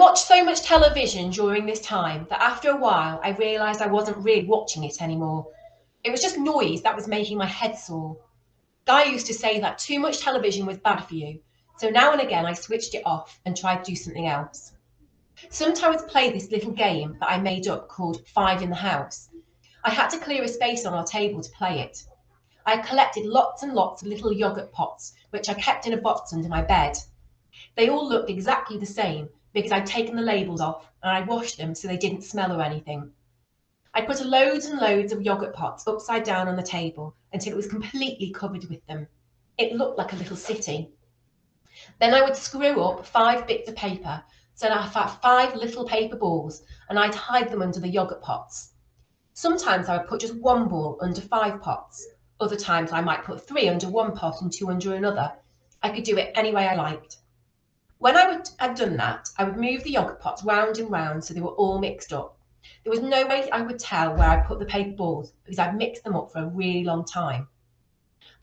watched so much television during this time that after a while I realised I wasn't really watching it anymore. It was just noise that was making my head sore. Guy used to say that too much television was bad for you, so now and again I switched it off and tried to do something else. Sometimes play this little game that I made up called Five in the House. I had to clear a space on our table to play it. I collected lots and lots of little yogurt pots, which I kept in a box under my bed. They all looked exactly the same because I'd taken the labels off and I washed them so they didn't smell or anything. I put loads and loads of yogurt pots upside down on the table until it was completely covered with them. It looked like a little city. Then I would screw up 5 bits of paper so that I had 5 little paper balls and I'd hide them under the yogurt pots. Sometimes I would put just 1 ball under 5 pots. Other times I might put 3 under 1 pot and 2 under another. I could do it any way I liked. When had done that, I would move the yogurt pots round and round so they were all mixed up. There was no way I would tell where I put the paper balls because I'd mixed them up for a really long time.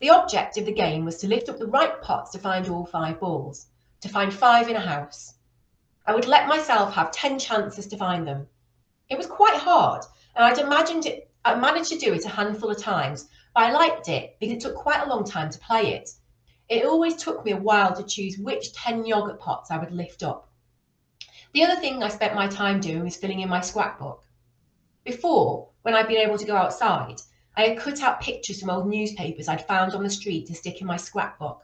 The object of the game was to lift up the right pots to find all 5 balls, to find 5 in a house. I would let myself have 10 chances to find them. It was quite hard, and I managed to do it a handful of times, but I liked it because it took quite a long time to play it. It always took me a while to choose which 10 yogurt pots I would lift up. The other thing I spent my time doing was filling in my scrapbook. Before, when I'd been able to go outside, I had cut out pictures from old newspapers I'd found on the street to stick in my scrapbook.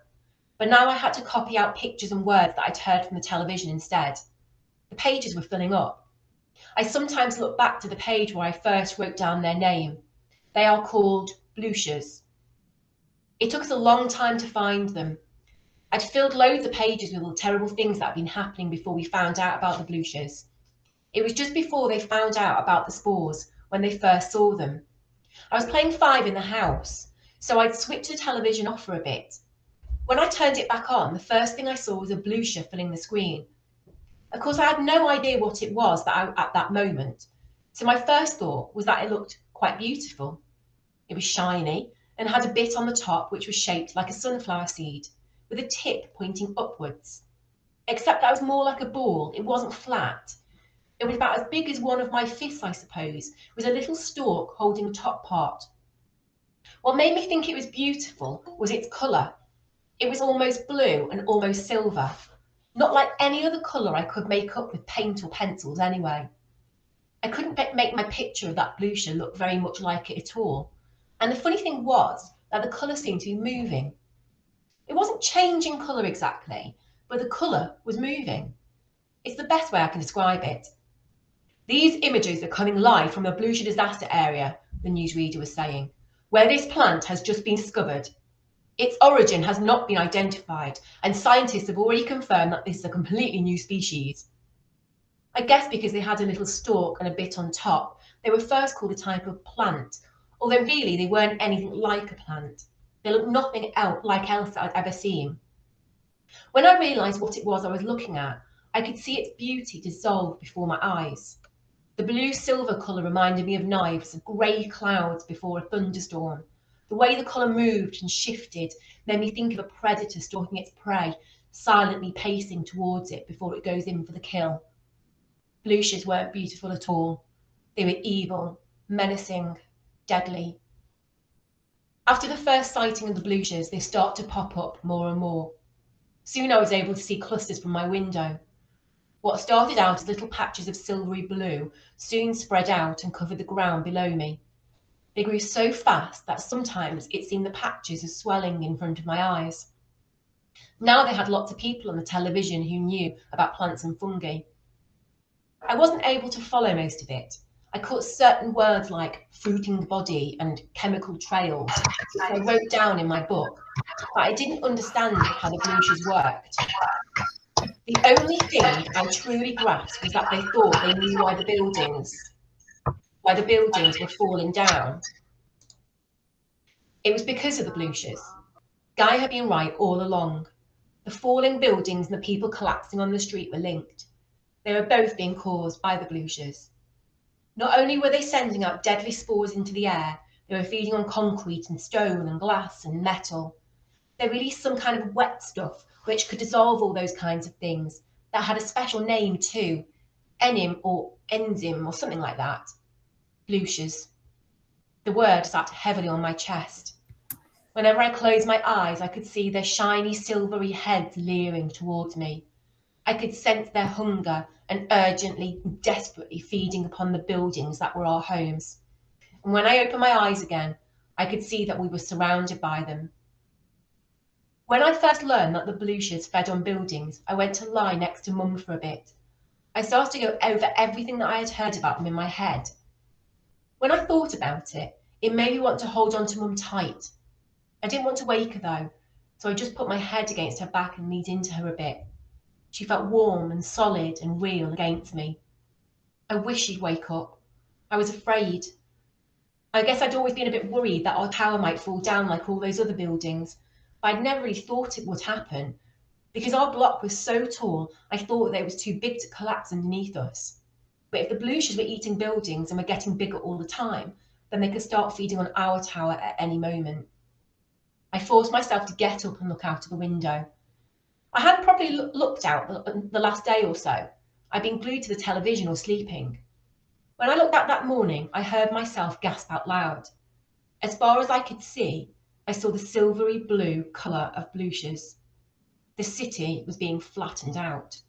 But now I had to copy out pictures and words that I'd heard from the television instead. The pages were filling up. I sometimes look back to the page where I first wrote down their name. They are called Bluchers. It took us a long time to find them. I'd filled loads of pages with all the terrible things that had been happening before we found out about the Bluchers. It was just before they found out about the spores, when they first saw them. I was playing 5 in the house, so I'd switched the television off for a bit. When I turned it back on, the first thing I saw was a Blucher filling the screen. Of course, I had no idea what it was at that moment, so my first thought was that it looked quite beautiful. It was shiny and had a bit on the top which was shaped like a sunflower seed, with a tip pointing upwards. Except that it was more like a ball, it wasn't flat. It was about as big as one of my fists, I suppose, with a little stalk holding the top part. What made me think it was beautiful was its colour. It was almost blue and almost silver, not like any other colour I could make up with paint or pencils anyway. I couldn't make my picture of that Blucher look very much like it at all. And the funny thing was that the colour seemed to be moving. It wasn't changing colour exactly, but the colour was moving. It's the best way I can describe it. These images are coming live from the Blucher disaster area, the newsreader was saying, where this plant has just been discovered. Its origin has not been identified, and scientists have already confirmed that this is a completely new species. I guess because they had a little stalk and a bit on top, they were first called a type of plant, although really they weren't anything like a plant. They looked nothing like else that I'd ever seen. When I realised what it was I was looking at, I could see its beauty dissolve before my eyes. The blue-silver colour reminded me of knives, of grey clouds before a thunderstorm. The way the colour moved and shifted made me think of a predator stalking its prey, silently pacing towards it before it goes in for the kill. Bluchers weren't beautiful at all. They were evil, menacing, deadly. After the first sighting of the Bluchers, they start to pop up more and more. Soon I was able to see clusters from my window. What started out as little patches of silvery blue soon spread out and covered the ground below me. They grew so fast that sometimes it seemed the patches as swelling in front of my eyes. Now they had lots of people on the television who knew about plants and fungi. I wasn't able to follow most of it. I caught certain words like fruiting body and chemical trails, which I wrote down in my book, but I didn't understand how the Bluchers worked. The only thing I truly grasped was that they thought they knew why the buildings were falling down. It was because of the Bluchers. Guy had been right all along. The falling buildings and the people collapsing on the street were linked. They were both being caused by the Bluchers. Not only were they sending out deadly spores into the air, they were feeding on concrete and stone and glass and metal. They released some kind of wet stuff which could dissolve all those kinds of things, that had a special name too, enim or enzym or something like that. Bluches. The word sat heavily on my chest. Whenever I closed my eyes, I could see their shiny silvery heads leering towards me. I could sense their hunger and urgently, desperately feeding upon the buildings that were our homes. And when I opened my eyes again, I could see that we were surrounded by them. When I first learned that the Bluches fed on buildings, I went to lie next to Mum for a bit. I started to go over everything that I had heard about them in my head. When I thought about it, it made me want to hold on to Mum tight. I didn't want to wake her though, so I just put my head against her back and leaned into her a bit. She felt warm and solid and real against me. I wish she'd wake up. I was afraid. I guess I'd always been a bit worried that our tower might fall down like all those other buildings, but I'd never really thought it would happen. Because our block was so tall, I thought that it was too big to collapse underneath us. But if the Bluches were eating buildings and were getting bigger all the time, then they could start feeding on our tower at any moment. I forced myself to get up and look out of the window. I hadn't properly looked out the last day or so. I'd been glued to the television or sleeping. When I looked out that morning, I heard myself gasp out loud. As far as I could see, I saw the silvery blue colour of Bluches. The city was being flattened out.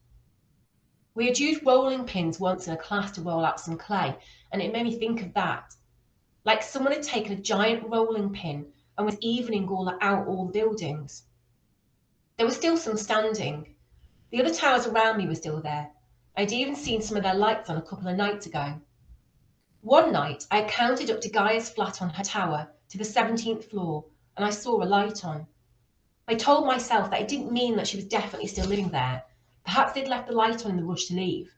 We had used rolling pins once in a class to roll out some clay, and it made me think of that. Like someone had taken a giant rolling pin and was evening out all the buildings. There was still some standing. The other towers around me were still there. I'd even seen some of their lights on a couple of nights ago. One night, I counted up to Gaia's flat on her tower to the 17th floor, and I saw a light on. I told myself that it didn't mean that she was definitely still living there. Perhaps they'd left the light on in the rush to leave.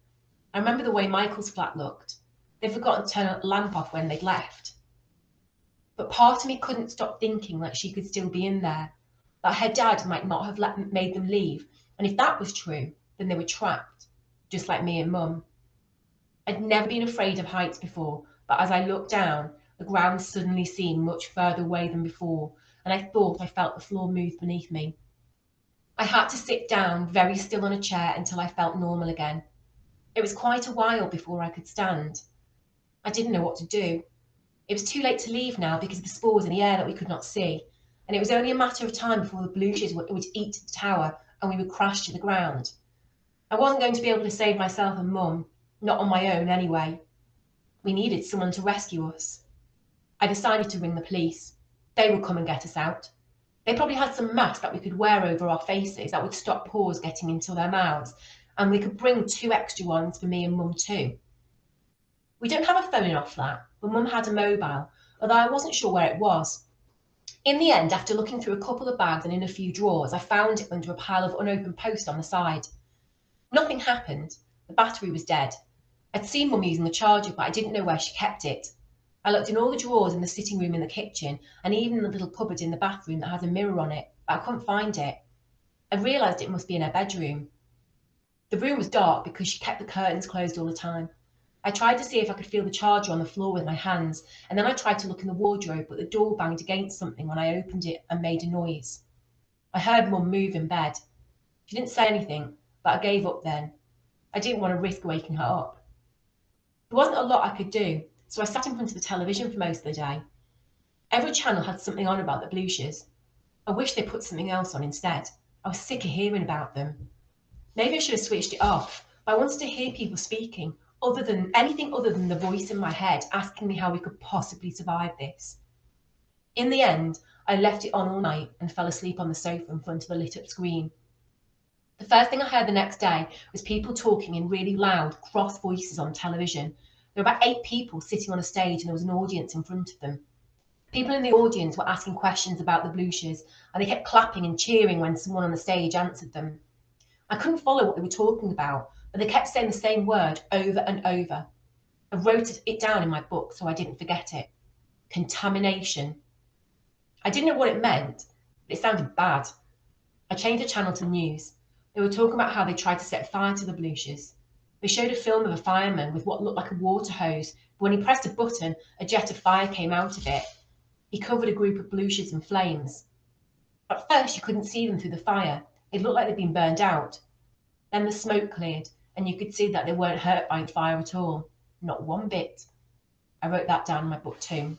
I remember the way Michael's flat looked. They'd forgotten to turn a lamp off when they'd left. But part of me couldn't stop thinking that she could still be in there, that her dad might not have made them leave, and if that was true, then they were trapped, just like me and Mum. I'd never been afraid of heights before, but as I looked down, the ground suddenly seemed much further away than before, and I thought I felt the floor move beneath me. I had to sit down very still on a chair until I felt normal again. It was quite a while before I could stand. I didn't know what to do. It was too late to leave now because of the spores in the air that we could not see, and it was only a matter of time before the Bluches would eat the tower and we would crash to the ground. I wasn't going to be able to save myself and Mum, not on my own anyway. We needed someone to rescue us. I decided to ring the police. They would come and get us out. They probably had some mask that we could wear over our faces that would stop pores getting into their mouths, and we could bring 2 extra ones for me and Mum too. We don't have a phone in our flat, but Mum had a mobile, although I wasn't sure where it was. In the end, after looking through a couple of bags and in a few drawers, I found it under a pile of unopened post on the side. Nothing happened. The battery was dead. I'd seen Mum using the charger, but I didn't know where she kept it. I looked in all the drawers in the sitting room, in the kitchen, and even in the little cupboard in the bathroom that has a mirror on it, but I couldn't find it. I realised it must be in her bedroom. The room was dark because she kept the curtains closed all the time. I tried to see if I could feel the charger on the floor with my hands, and then I tried to look in the wardrobe, but the door banged against something when I opened it and made a noise. I heard Mum move in bed. She didn't say anything, but I gave up then. I didn't want to risk waking her up. There wasn't a lot I could do, so I sat in front of the television for most of the day. Every channel had something on about the Bluches. I wish they put something else on instead. I was sick of hearing about them. Maybe I should have switched it off, but I wanted to hear people speaking, anything other than the voice in my head asking me how we could possibly survive this. In the end, I left it on all night and fell asleep on the sofa in front of the lit-up screen. The first thing I heard the next day was people talking in really loud, cross voices on television. There were about 8 people sitting on a stage and there was an audience in front of them. People in the audience were asking questions about the Bluches, and they kept clapping and cheering when someone on the stage answered them. I couldn't follow what they were talking about, but they kept saying the same word over and over. I wrote it down in my book so I didn't forget it. Contamination. I didn't know what it meant, but it sounded bad. I changed the channel to the news. They were talking about how they tried to set fire to the Bluches. They showed a film of a fireman with what looked like a water hose, but when he pressed a button, a jet of fire came out of it. He covered a group of Bluches in flames. At first, you couldn't see them through the fire. It looked like they'd been burned out. Then the smoke cleared, and you could see that they weren't hurt by the fire at all. Not one bit. I wrote that down in my book too.